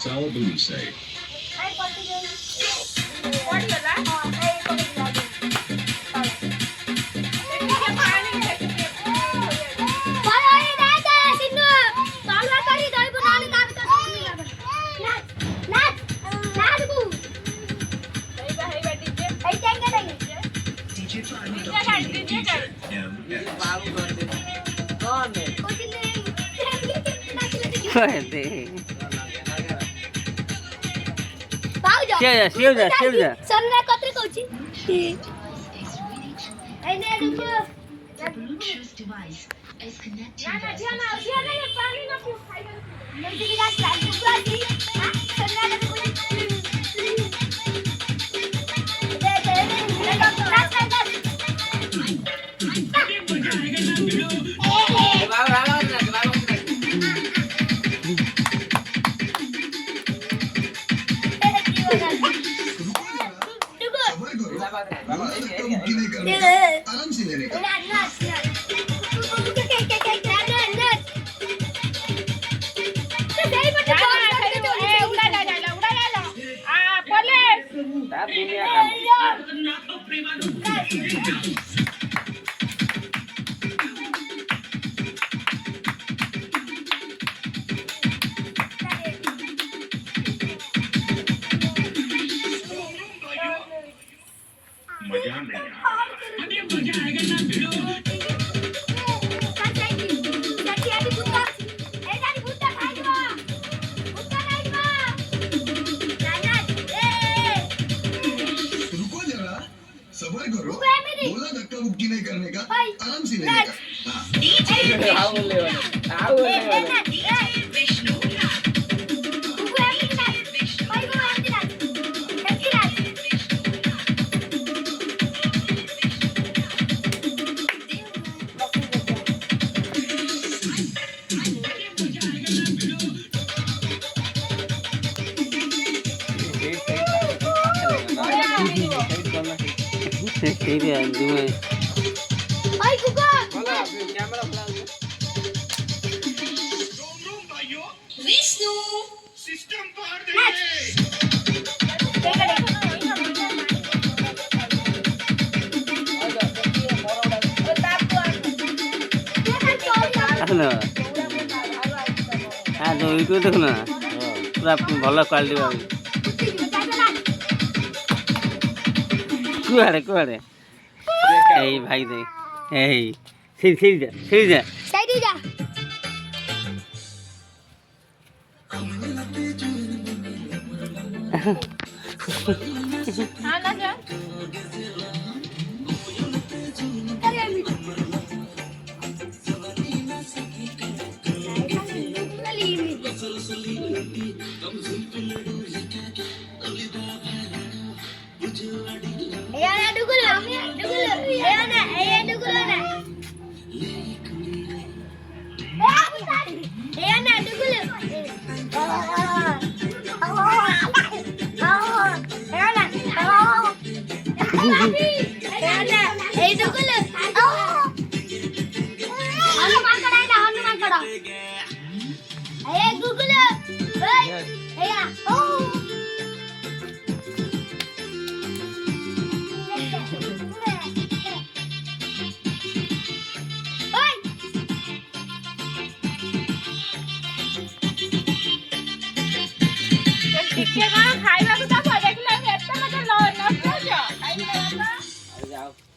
Ciao Dulce. आराम से लेने का मजा नहीं रुको जरा सबर करो बोला धक्का मुक्की नहीं करने का आराम से लेने का विष्णु सिस्टम पार दे यूट्यूब देखुन पूरा भल क्वालिटी कुआड़े कुआड़े भाई दे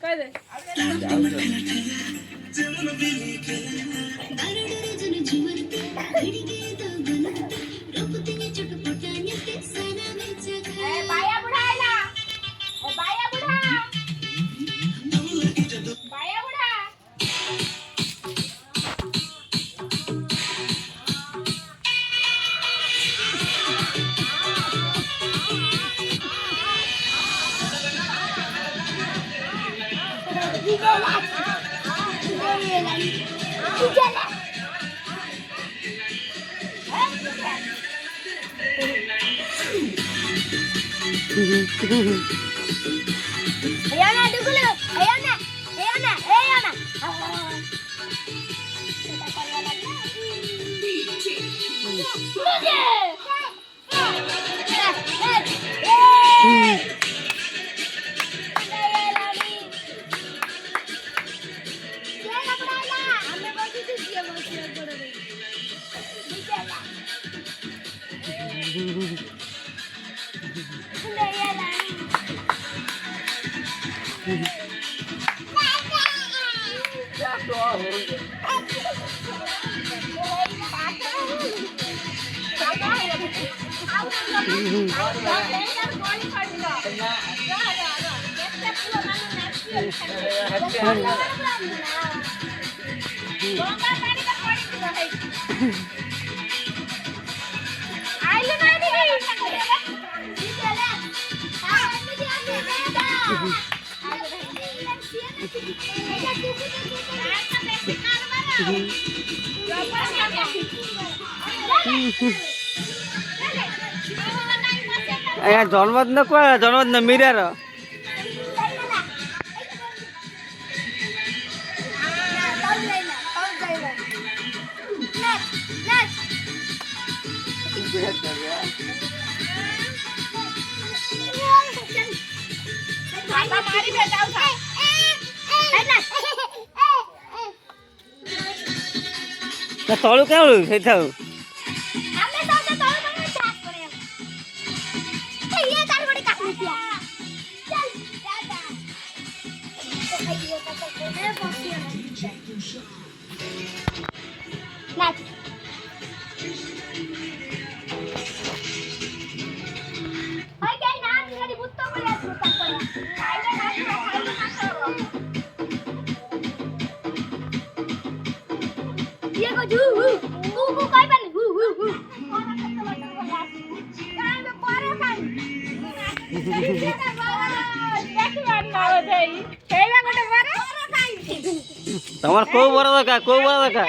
कह दे बाया बुढ़ा आइला बाया बुढ़ा बाया बुढ़ा Ayana dulu. Ayana. Ayana. Ayana. ଆଜ୍ଞା ଜନ୍ମଦିନ କୁଆଡ଼େ ଜନ୍ମଦିନ ମିରାର ନା ତଳୁ କେଉଁ ସେଇଥାଉ ତମର କୋଉ ବର ଦରକାର କୋଉ ବର ଦରକାର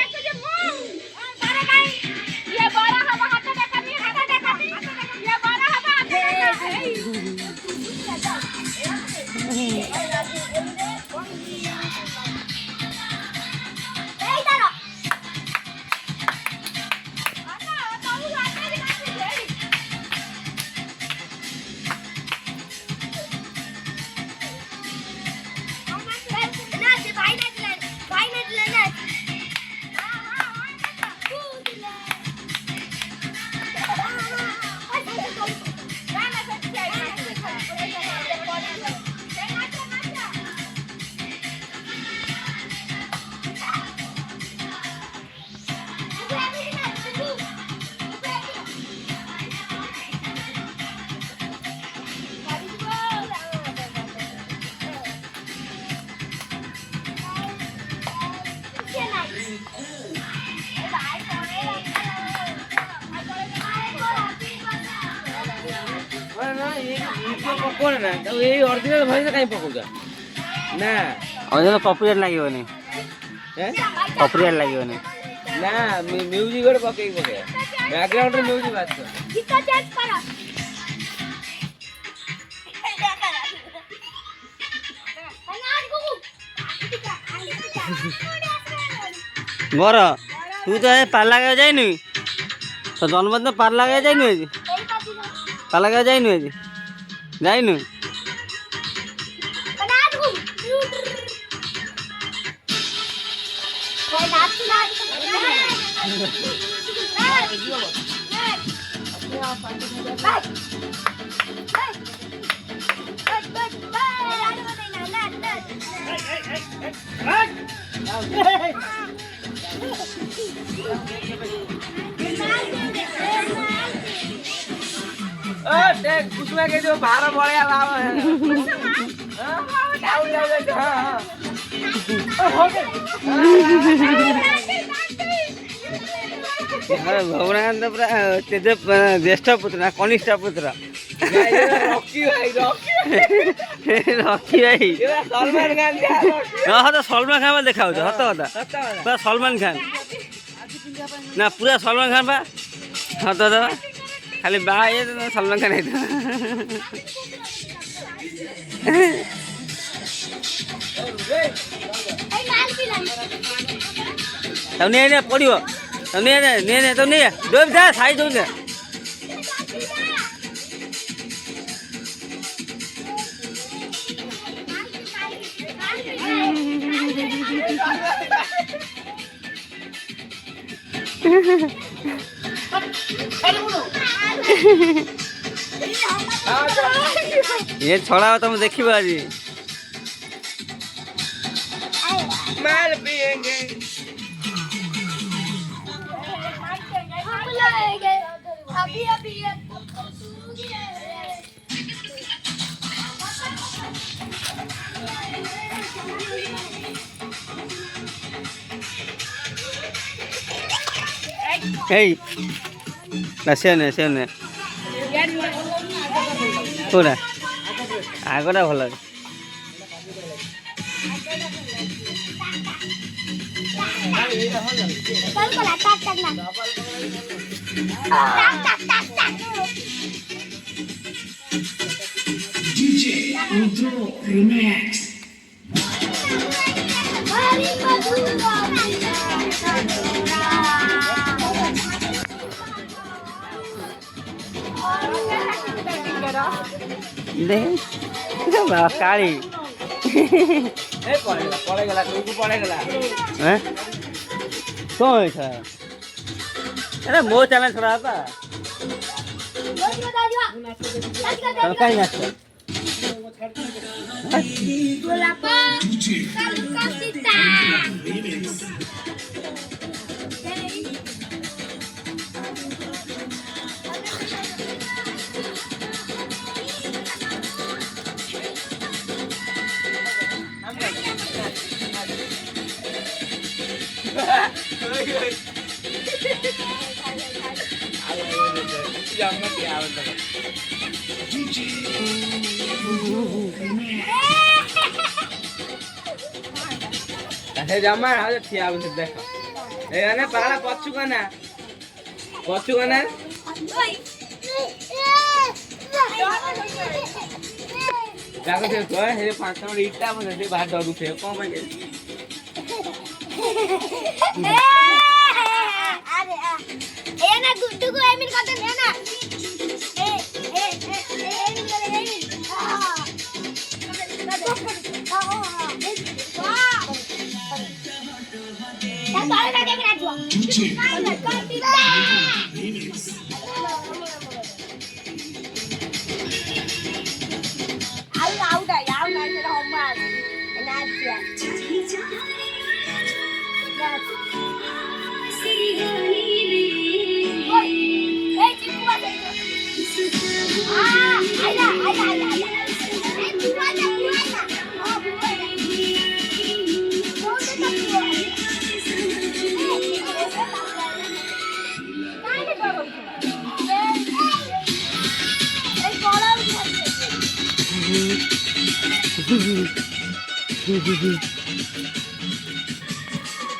ଏଇ ଅରିଜିନାଲ ଭଏସ କାଇଁ ପକଉଛ ନା ଅରିଜିନାଲ କପିରାଇଟ୍ ଲାଗିବନି କପିରାଇଟ୍ ଲାଗିବନି ନା ମ୍ୟୁଜିକ୍ ଗୋଟେ ପକେଇକି ପକେଇବା ବ୍ୟାକଗ୍ରାଉଣ୍ଡରେ ମ୍ୟୁଜିକ୍ ବାଜୁଛି ବର ତୁ ତ ପାଲା ଗାଁ ଯାଇନୁ ତ ଜନ୍ମଦିନ ପାଲା ଗାଁ ଯାଇନୁ ଆଜି ପାଲା ଗାଁ ଯାଇନୁ ଆଜି ଯାଇନୁ देख कुसुमा के जो भारा बड़े आवा भगवान तो पूरा तेज ज्येष्ठ पुत्र कनिष्ठ पुत्र रॉकी भाई सलमान खान हाँ तो सलमान खान में देखा सत कथा पूरा सलमान खान ना पूरा सलमान खान पा हाँ तो खाली बाहा ये सलमान खान तब नहीं पड़ो तब नहीं तब नहीं डोब जा साइड हो जा ये छोड़ा तुम देखिए आज माल पिएंगे अभी अभी Hey, nasihan Puna, aku dah boleh. DJ Intro Remix. Deh, itu malah kali. Pole gala. Kau itu? Ada mau channel sudah apa? Kalau kau ingat? Zaman harus siap untuk deh. Ana pala poccu kana. Jago se to he 5 minute ita mane se bahar daru se kon mai ge. अरे ए ना गुड्डू को amine कत है ना ए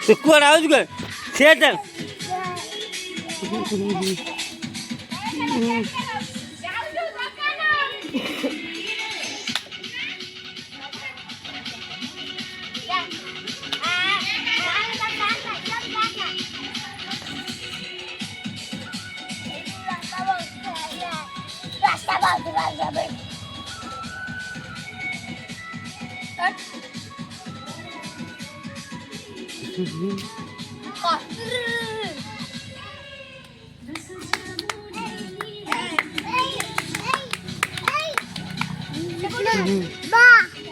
तो कौन आवाज कर सेटल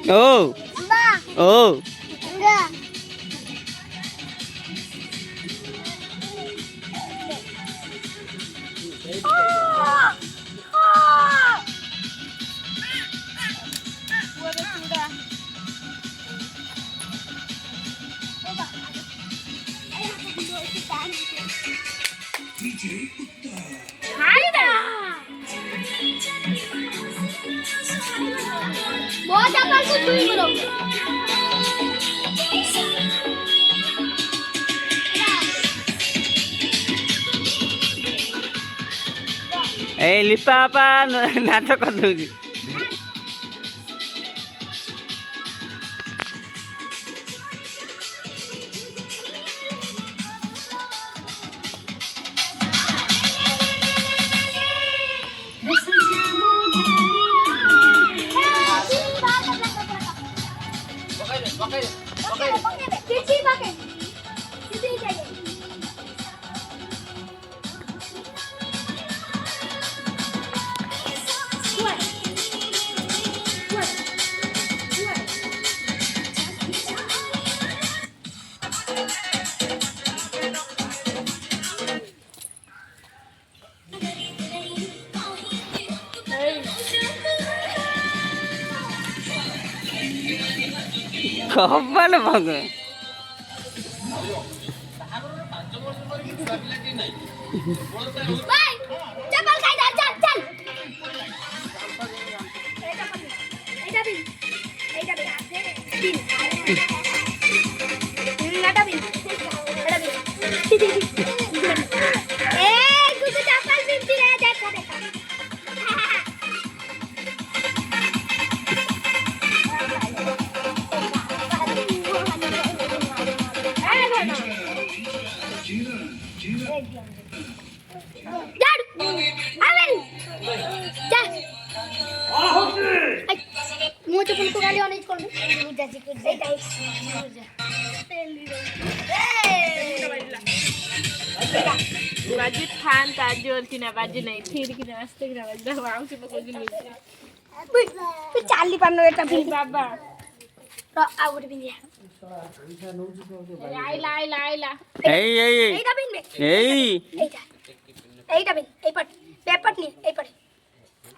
Oh. এই লিপা আপা নাচ କରିଦେଉଛି। କପାଳ ଭଙ୍ଗ चप्पल खाई जा चल चल এইটা বিন এইটা বিন এটা বিন এই গুড চপ্পল বিনতি রে দেখা দেখা मुझे फुल को गाली ऑन कर दे मुझे जी कर दे बाजी थान ताजोर की ना बाजी नहीं फिर की ना आस्ते की ना बाजी वांग से पकड़ ली तू चाली पानो एटा फिर बाबा र आउट बिन दिया आइला आइला आइला এই এই এইটা বিন এই এইটা এইটা বিন এই পট পেপার নি এই পট